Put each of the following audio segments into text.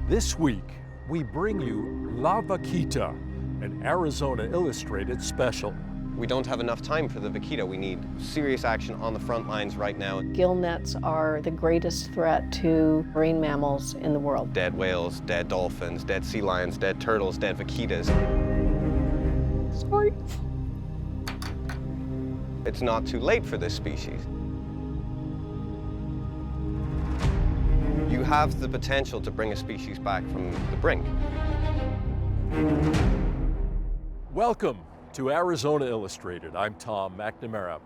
This week, we bring you La Vaquita, an Arizona Illustrated special. We don't have enough time for the vaquita. We need serious action on the front lines right now. Gill nets are the greatest threat to marine mammals in the world. Dead whales, dead dolphins, dead sea lions, dead turtles, dead vaquitas. Sorry. It's not too late for this species. You have the potential to bring a species back from the brink. Welcome to Arizona Illustrated. I'm Tom McNamara.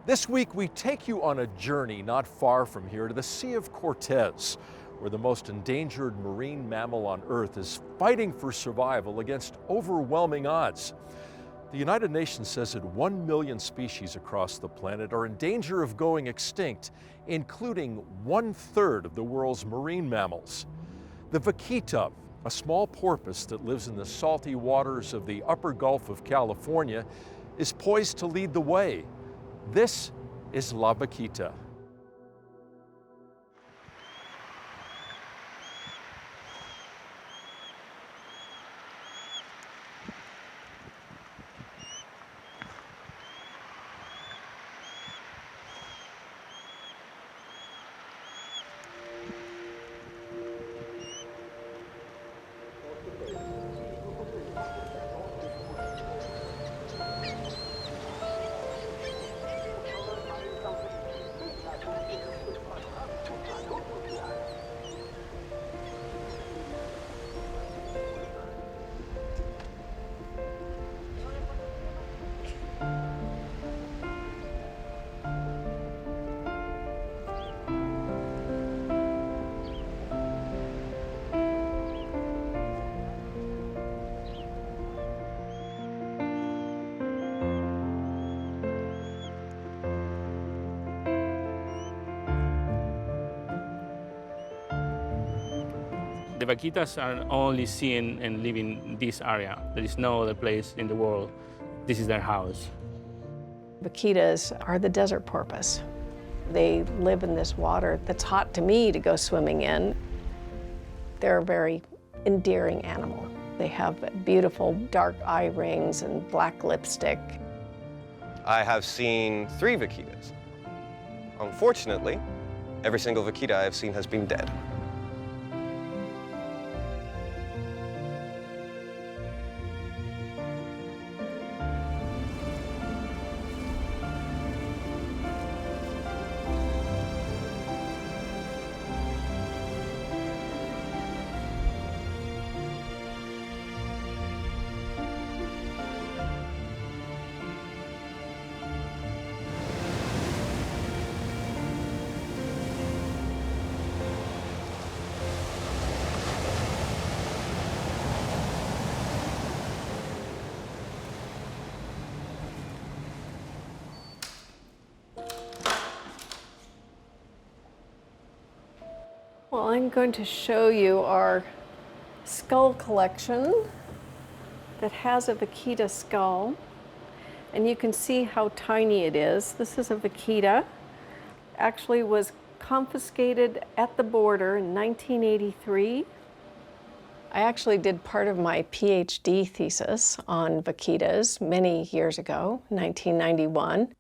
This week we take you on a journey not far from here to the Sea of Cortez, where the most endangered marine mammal on Earth is fighting for survival against overwhelming odds. The United Nations says that 1 million species across the planet are in danger of going extinct, including 1/3 of the world's marine mammals. The vaquita, a small porpoise that lives in the salty waters of the upper Gulf of California, is poised to lead the way. This is La Vaquita. The vaquitas are only seen and live in this area. There is no other place in the world. This is their house. Vaquitas are the desert porpoise. They live in this water that's hot to me to go swimming in. They're a very endearing animal. They have beautiful dark eye rings and black lipstick. I have seen 3 vaquitas. Unfortunately, every single vaquita I have seen has been dead. Well, I'm going to show you our skull collection that has a vaquita skull. And you can see how tiny it is. This is a vaquita. Actually was confiscated at the border in 1983. I actually did part of my PhD thesis on vaquitas many years ago, 1991.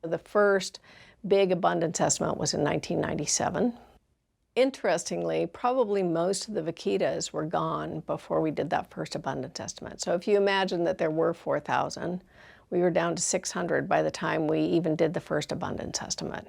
The first big abundance estimate was in 1997. Interestingly, probably most of the vaquitas were gone before we did that first abundance estimate. So if you imagine that there were 4,000, we were down to 600 by the time we even did the first abundance estimate.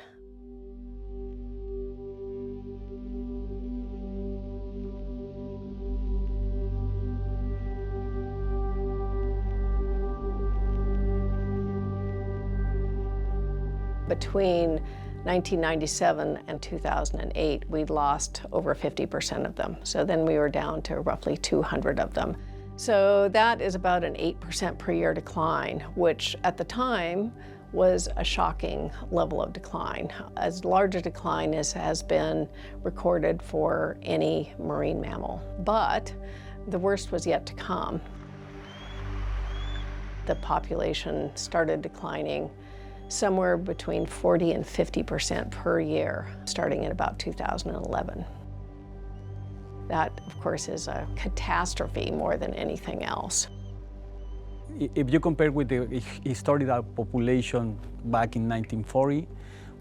Between 1997 and 2008, we lost over 50% of them. So then we were down to roughly 200 of them. So that is about an 8% per year decline, which at the time was a shocking level of decline, as large a decline as has been recorded for any marine mammal. But the worst was yet to come. The population started declining somewhere between 40 and 50% per year, starting in about 2011. That, of course, is a catastrophe more than anything else. If you compare with the historical population back in 1940,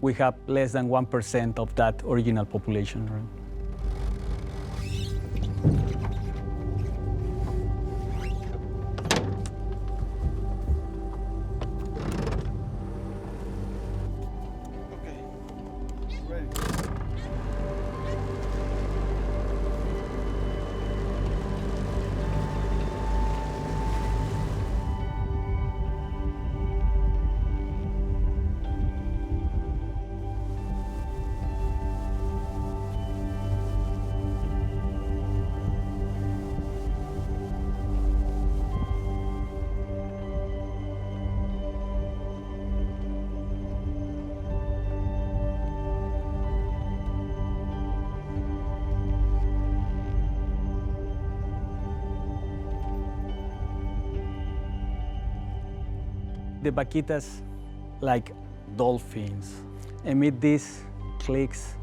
we have less than 1% of that original population. Right? The vaquitas, like dolphins, emit these clicks,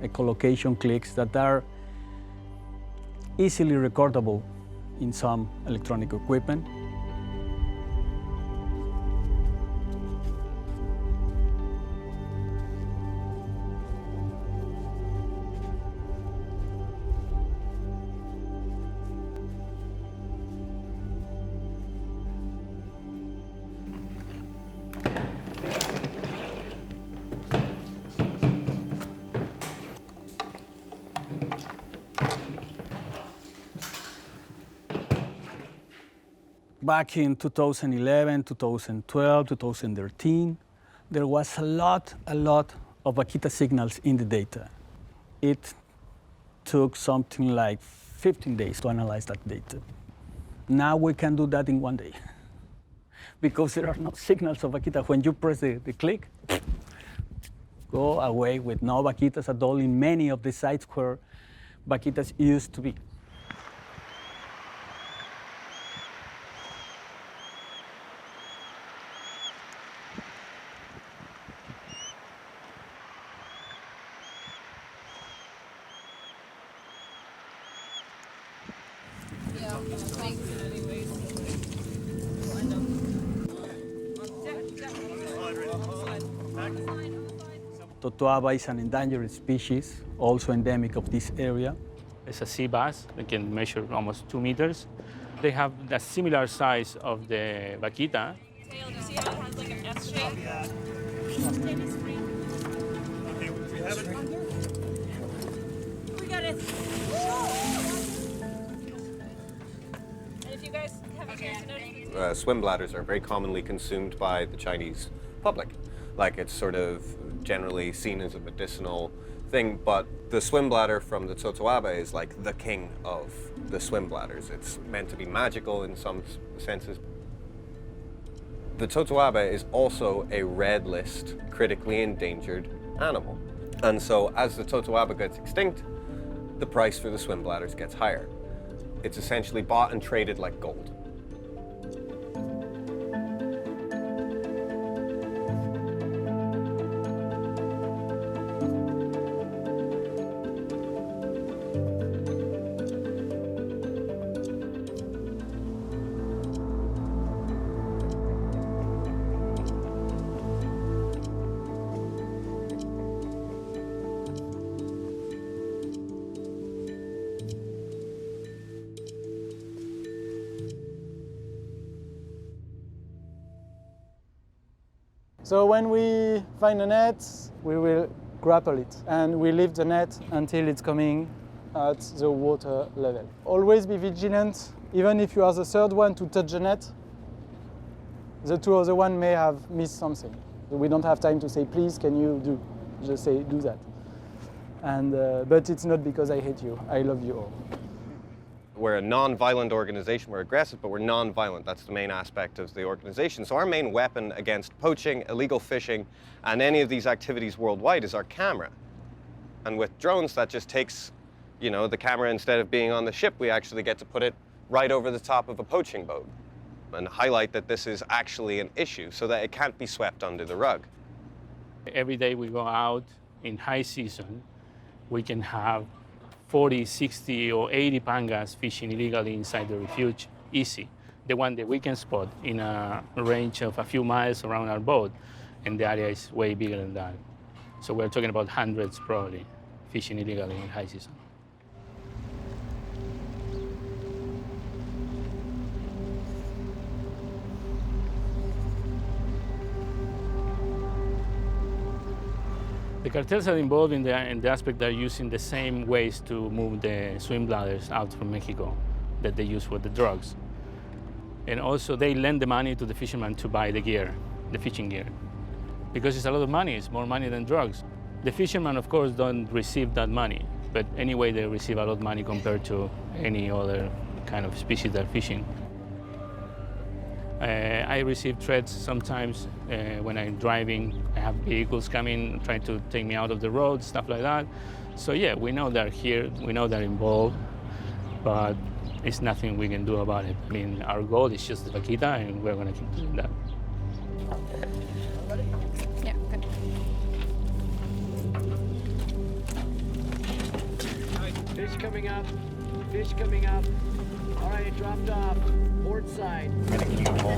echolocation clicks that are easily recordable in some electronic equipment. Back in 2011, 2012, 2013, there was a lot of Vaquita signals in the data. It took something like 15 days to analyze that data. Now we can do that in 1 day because there are no signals of Vaquita. When you press the click, go away with no Vaquitas at all in many of the sites where Vaquitas used to be. Totoaba is an endangered species, also endemic of this area. It's a sea bass that can measure almost 2 meters. They have the similar size of the vaquita. Tail, do you see how it has like an S shape? We got it. And if you guys have a chance to notice, Swim bladders are very commonly consumed by the Chinese public. Like, it's sort of generally seen as a medicinal thing, but the swim bladder from the totoaba is like the king of the swim bladders. It's meant to be magical in some senses. The totoaba is also a red list critically endangered animal. And so as the totoaba gets extinct, the price for the swim bladders gets higher. It's essentially bought and traded like gold. So when we find a net, we will grapple it, and we lift the net until it's coming at the water level. Always be vigilant. Even if you are the third one to touch the net, the two other one may have missed something. We don't have time to say, please, can you do? Just say, do that. And, but it's not because I hate you. I love you all. We're a non-violent organization. We're aggressive, but we're non-violent. That's the main aspect of the organization. So our main weapon against poaching, illegal fishing, and any of these activities worldwide is our camera. And with drones, that just takes, you know, the camera, instead of being on the ship, we actually get to put it right over the top of a poaching boat and highlight that this is actually an issue so that it can't be swept under the rug. Every day we go out in high season, we can have 40, 60, or 80 pangas fishing illegally inside the refuge, easy. The one that we can spot in a range of a few miles around our boat, and the area is way bigger than that. So we're talking about hundreds probably fishing illegally in high season. The cartels are involved in the aspect they're using the same ways to move the swim bladders out from Mexico that they use for the drugs. And also they lend the money to the fishermen to buy the gear, the fishing gear. Because it's a lot of money, it's more money than drugs. The fishermen, of course, don't receive that money, but anyway, they receive a lot of money compared to any other kind of species they're fishing. I receive threats sometimes when I'm driving. I have vehicles coming, trying to take me out of the road, stuff like that. So yeah, we know they're here, we know they're involved, but it's nothing we can do about it. I mean, our goal is just the Vaquita, and we're gonna keep doing that. Yeah, good. Fish coming up. Fish coming up. All right, dropped off. Port side. It's a small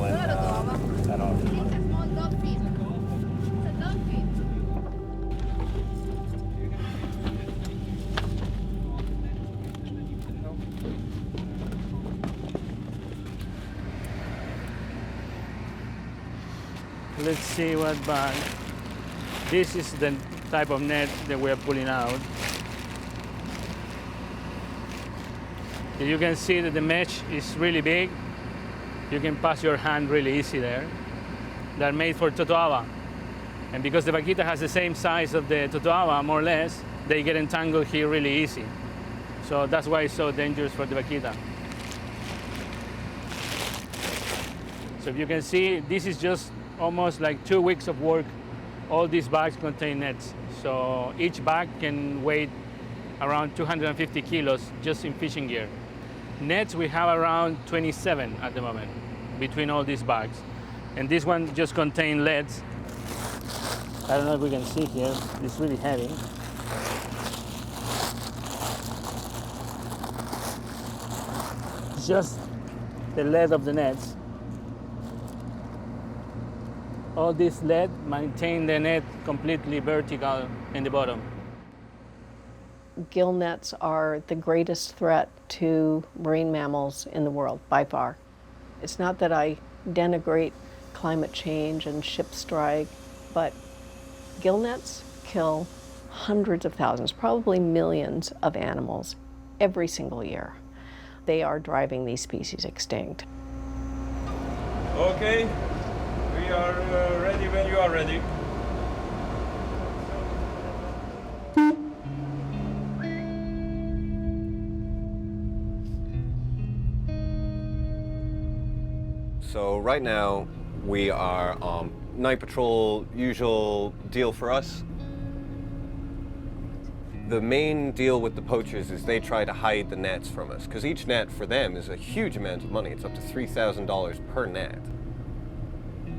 dogfish. It's a dogfish. Let's see what bag. This is the type of net that we are pulling out. You can see that the mesh is really big. You can pass your hand really easy there. They're made for totoaba. And because the Vaquita has the same size of the totoaba, more or less, they get entangled here really easy. So that's why it's so dangerous for the Vaquita. So if you can see, this is just almost like 2 weeks of work. All these bags contain nets. So each bag can weigh around 250 kilos just in fishing gear. Nets, we have around 27 at the moment between all these bags. And this one just contains leads. I don't know if we can see here, it's really heavy. It's just the lead of the nets. All this lead maintain the net completely vertical in the bottom. Gill nets are the greatest threat to marine mammals in the world, by far. It's not that I denigrate climate change and ship strike, but gill nets kill hundreds of thousands, probably millions of animals every single year. They are driving these species extinct. Okay, we are ready when you are ready. So right now we are on night patrol, usual deal for us. The main deal with the poachers is they try to hide the nets from us, because each net for them is a huge amount of money. It's up to $3,000 per net.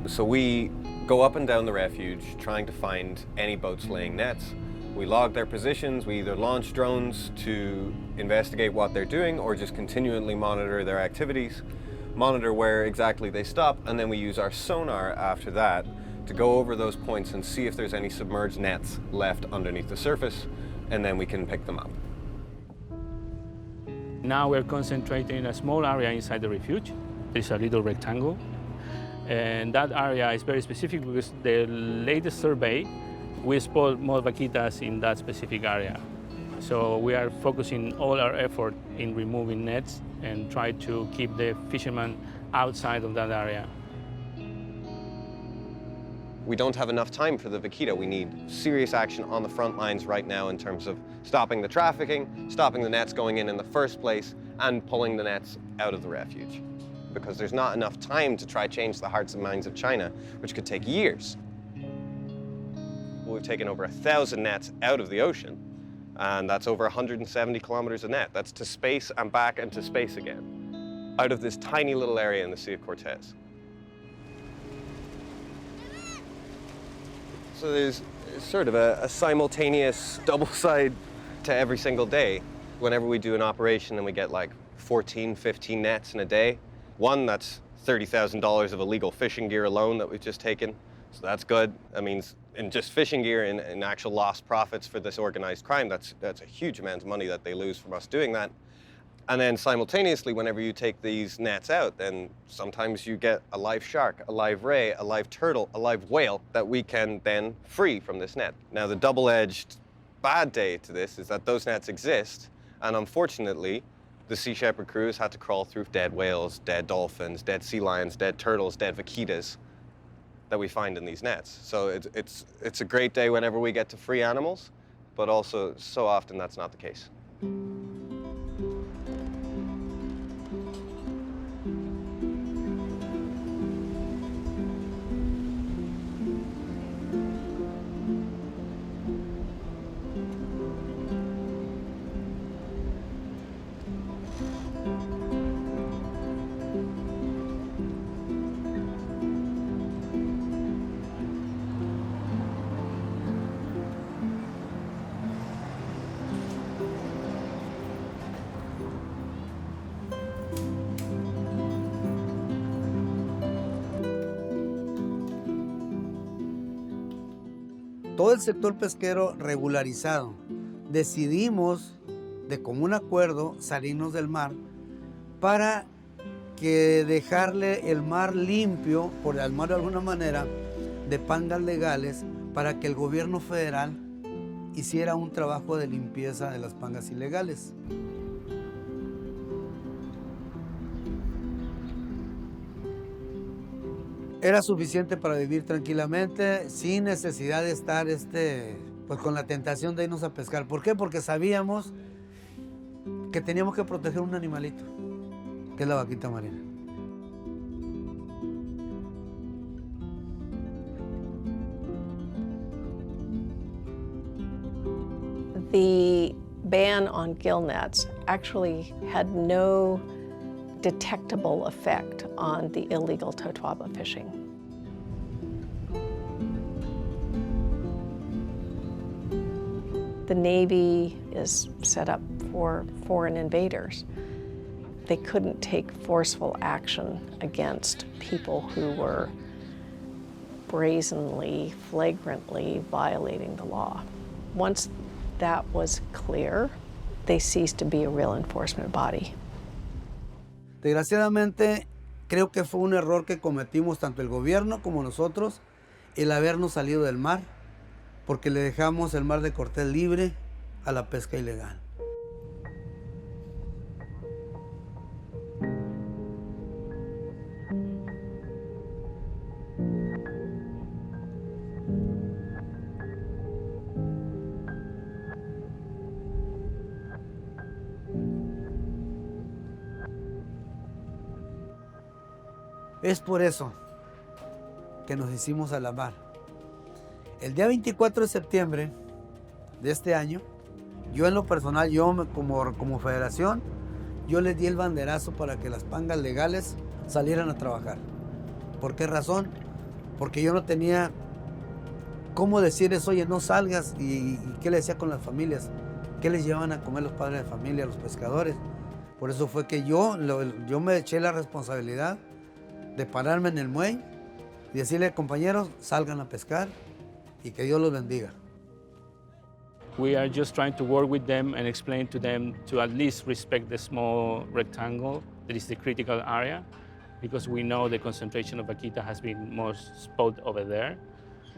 So we go up and down the refuge trying to find any boats laying nets. We log their positions, we either launch drones to investigate what they're doing or just continually monitor their activities, monitor where exactly they stop, and then we use our sonar after that to go over those points and see if there's any submerged nets left underneath the surface, and then we can pick them up. Now we're concentrating in a small area inside the refuge. There's a little rectangle, and that area is very specific because the latest survey, we spot more vaquitas in that specific area. So we are focusing all our effort in removing nets and try to keep the fishermen outside of that area. We don't have enough time for the Vaquita. We need serious action on the front lines right now in terms of stopping the trafficking, stopping the nets going in the first place, and pulling the nets out of the refuge. Because there's not enough time to try change the hearts and minds of China, which could take years. We've taken over 1,000 nets out of the ocean, and that's over 170 kilometers of net. That's to space and back and to space again, out of this tiny little area in the Sea of Cortez. So there's sort of a simultaneous double side to every single day. whenever we do an operation and we get like 14, 15 nets in a day, one, that's $30,000 of illegal fishing gear alone that we've just taken. So that's good. That means in just fishing gear and actual lost profits for this organized crime, that's a huge amount of money that they lose from us doing that. And then simultaneously, whenever you take these nets out, then sometimes you get a live shark, a live ray, a live turtle, a live whale that we can then free from this net. Now, the double-edged bad day to this is that those nets exist, and unfortunately, the Sea Shepherd crew has had to crawl through dead whales, dead dolphins, dead sea lions, dead turtles, dead vaquitas that we find in these nets. So it's a great day whenever we get to free animals, but also so often that's not the case. Todo el sector pesquero regularizado. Decidimos de común acuerdo salirnos del mar para que dejarle el mar limpio, por llamarlo de alguna manera, de pangas legales, para que el gobierno federal hiciera un trabajo de limpieza de las pangas ilegales. Era suficiente para vivir tranquilamente, sin necesidad de estar pues con la tentación de irnos a pescar. ¿Por qué? Porque sabíamos que teníamos que proteger un animalito, que es la vaquita marina. The ban on gill nets actually had no detectable effect on the illegal totoaba fishing. The Navy is set up for foreign invaders. They couldn't take forceful action against people who were brazenly, flagrantly violating the law. Once that was clear, they ceased to be a real enforcement body. Desgraciadamente, creo que fue un error que cometimos tanto el gobierno como nosotros, el habernos salido del mar, porque le dejamos el mar de Cortés libre a la pesca ilegal. Es por eso que nos hicimos a la mar. El día 24 de septiembre de este año, yo en lo personal, como federación, yo les di el banderazo para que las pangas legales salieran a trabajar. ¿Por qué razón? Porque yo no tenía cómo decirles, oye, no salgas, y qué les decía con las familias, qué les llevaban a comer los padres de familia, los pescadores. Por eso fue que yo me eché la responsabilidad de pararme en el muelle y decirle, compañeros, salgan a pescar y que Dios los bendiga. We are just trying to work with them and explain to them to at least respect the small rectangle that is the critical area, because we know the concentration of vaquita has been more spot over there.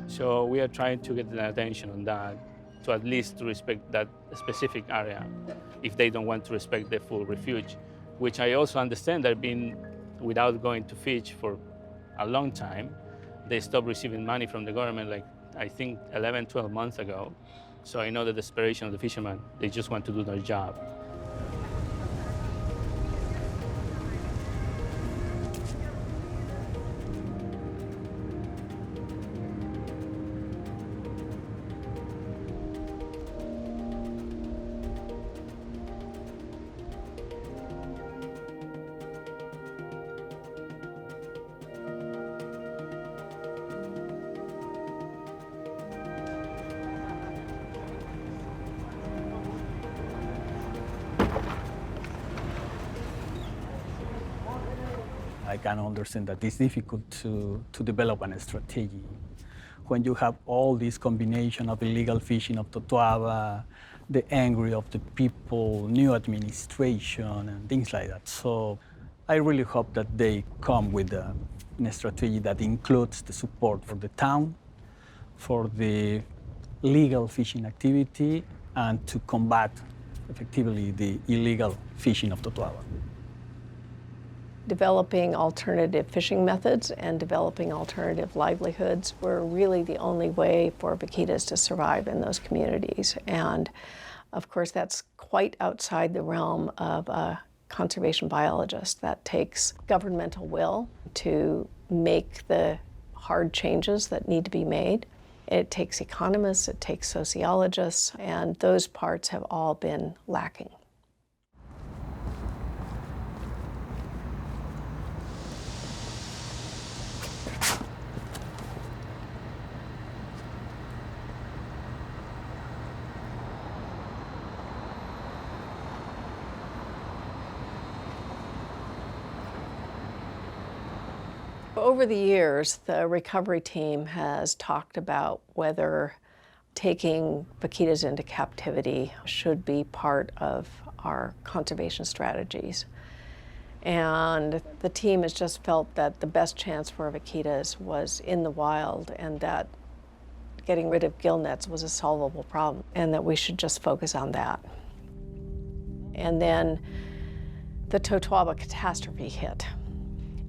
So we are trying to get their attention on that, to at least to respect that specific area if they don't want to respect the full refuge, which I also understand they've been without going to fish for a long time. They stopped receiving money from the government, like I think 11, 12 months ago. So I know the desperation of the fishermen. They just want to do their job. I can understand that it's difficult to develop a strategy when you have all this combination of illegal fishing of totoaba, the anger of the people, new administration, and things like that. So I really hope that they come with a strategy that includes the support for the town, for the legal fishing activity, and to combat effectively the illegal fishing of totoaba. Developing alternative fishing methods and developing alternative livelihoods were really the only way for vaquitas to survive in those communities. And of course, that's quite outside the realm of a conservation biologist. That takes governmental will to make the hard changes that need to be made. It takes economists, it takes sociologists, and those parts have all been lacking. Over the years, the recovery team has talked about whether taking vaquitas into captivity should be part of our conservation strategies. And the team has just felt that the best chance for vaquitas was in the wild, and that getting rid of gill nets was a solvable problem, and that we should just focus on that. And then the totoaba catastrophe hit.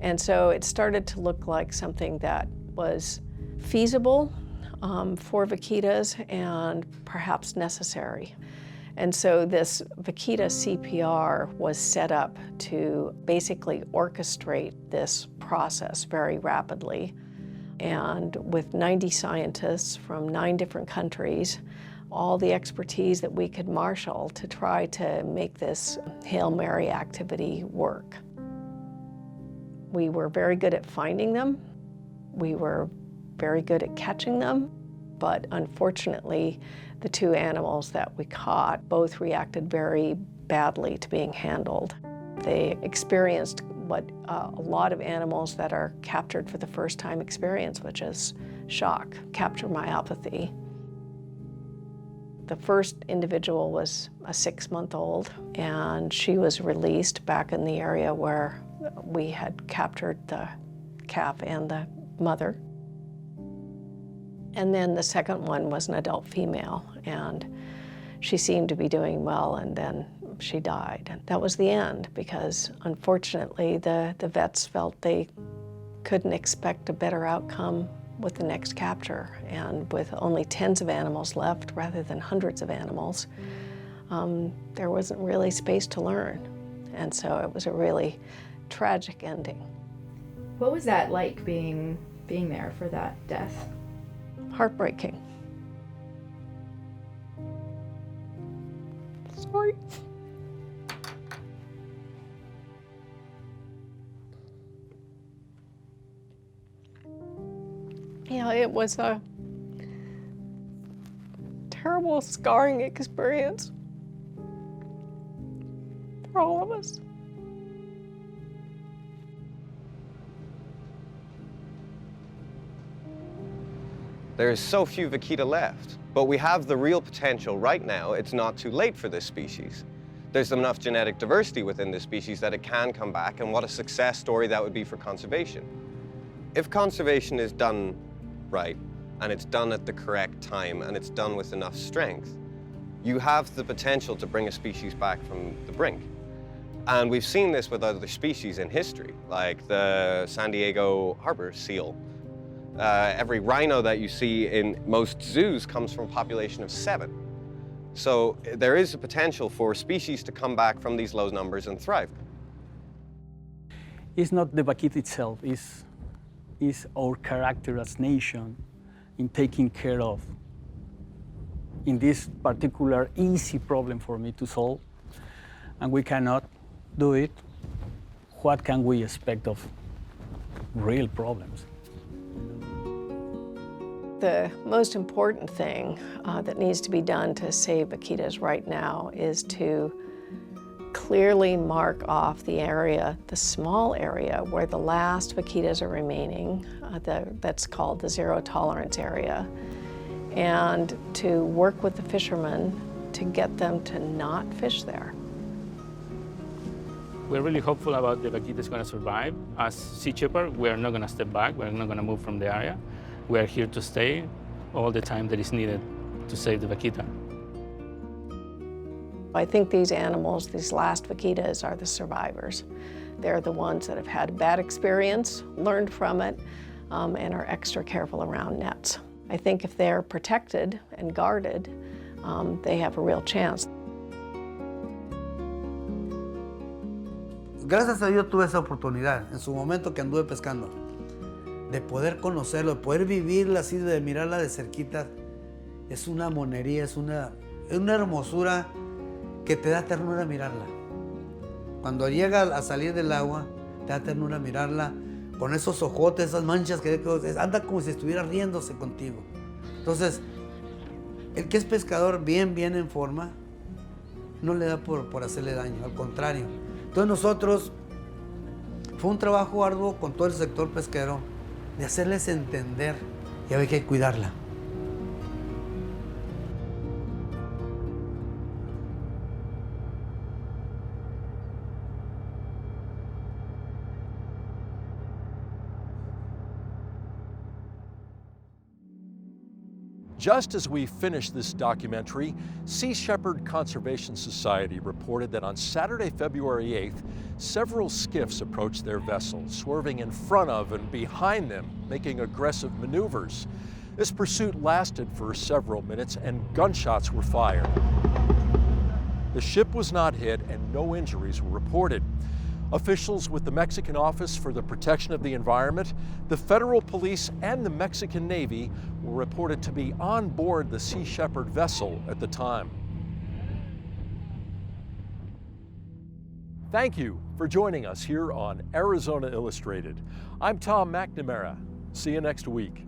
And so it started to look like something that was feasible for vaquitas and perhaps necessary. And so this vaquita CPR was set up to basically orchestrate this process very rapidly. And with 90 scientists from 9 different countries, all the expertise that we could marshal to try to make this Hail Mary activity work. We were very good at finding them. We were very good at catching them. But unfortunately, the 2 animals that we caught both reacted very badly to being handled. They experienced what a lot of animals that are captured for the first time experience, which is shock, capture myopathy. The first individual was a 6-month-old, and she was released back in the area where we had captured the calf and the mother. And then the second one was an adult female, and she seemed to be doing well, and then she died. That was the end, because unfortunately the vets felt they couldn't expect a better outcome with the next capture. And with only tens of animals left rather than hundreds of animals, there wasn't really space to learn. And so it was a really tragic ending. What was that like being there for that death? Heartbreaking. Sorry. Yeah, it was a terrible, scarring experience for all of us. There is so few vaquita left, but we have the real potential right now. It's not too late for this species. There's enough genetic diversity within this species that it can come back, and what a success story that would be for conservation. If conservation is done right, and it's done at the correct time, and it's done with enough strength, you have the potential to bring a species back from the brink. And we've seen this with other species in history, like the San Diego harbor seal. Every rhino that you see in most zoos comes from a population of 7. So there is a potential for species to come back from these low numbers and thrive. It's not the vaquita itself, it's our character as nation in taking care of, in this particular easy problem for me to solve, and we cannot do it. What can we expect of real problems? The most important thing that needs to be done to save vaquitas right now is to clearly mark off the area, the small area where the last vaquitas are remaining, that's called the zero tolerance area, and to work with the fishermen to get them to not fish there. We're really hopeful about the vaquita is going to survive. As sea shepherd, we're not going to step back. We're not going to move from the area. We're here to stay all the time that is needed to save the vaquita. I think these animals, these last vaquitas, are the survivors. They're the ones that have had a bad experience, learned from it, and are extra careful around nets. I think if they're protected and guarded, they have a real chance. Gracias a Dios tuve esa oportunidad en su momento que anduve pescando, de poder conocerlo, de poder vivirla así, de mirarla de cerquita. Es una monería, es una hermosura que te da ternura mirarla. Cuando llega a salir del agua, te da ternura mirarla con esos ojotes, esas manchas que anda como si estuviera riéndose contigo. Entonces, el que es pescador bien en forma, no le da por hacerle daño, al contrario. Entonces nosotros, fue un trabajo arduo con todo el sector pesquero, de hacerles entender que hay que cuidarla. Just as we finished this documentary, Sea Shepherd Conservation Society reported that on Saturday, February 8th, several skiffs approached their vessels, swerving in front of and behind them, making aggressive maneuvers. This pursuit lasted for several minutes and gunshots were fired. The ship was not hit and no injuries were reported. Officials with the Mexican Office for the Protection of the Environment, the federal police, and the Mexican Navy were reported to be on board the Sea Shepherd vessel at the time. Thank you for joining us here on Arizona Illustrated. I'm Tom McNamara. See you next week.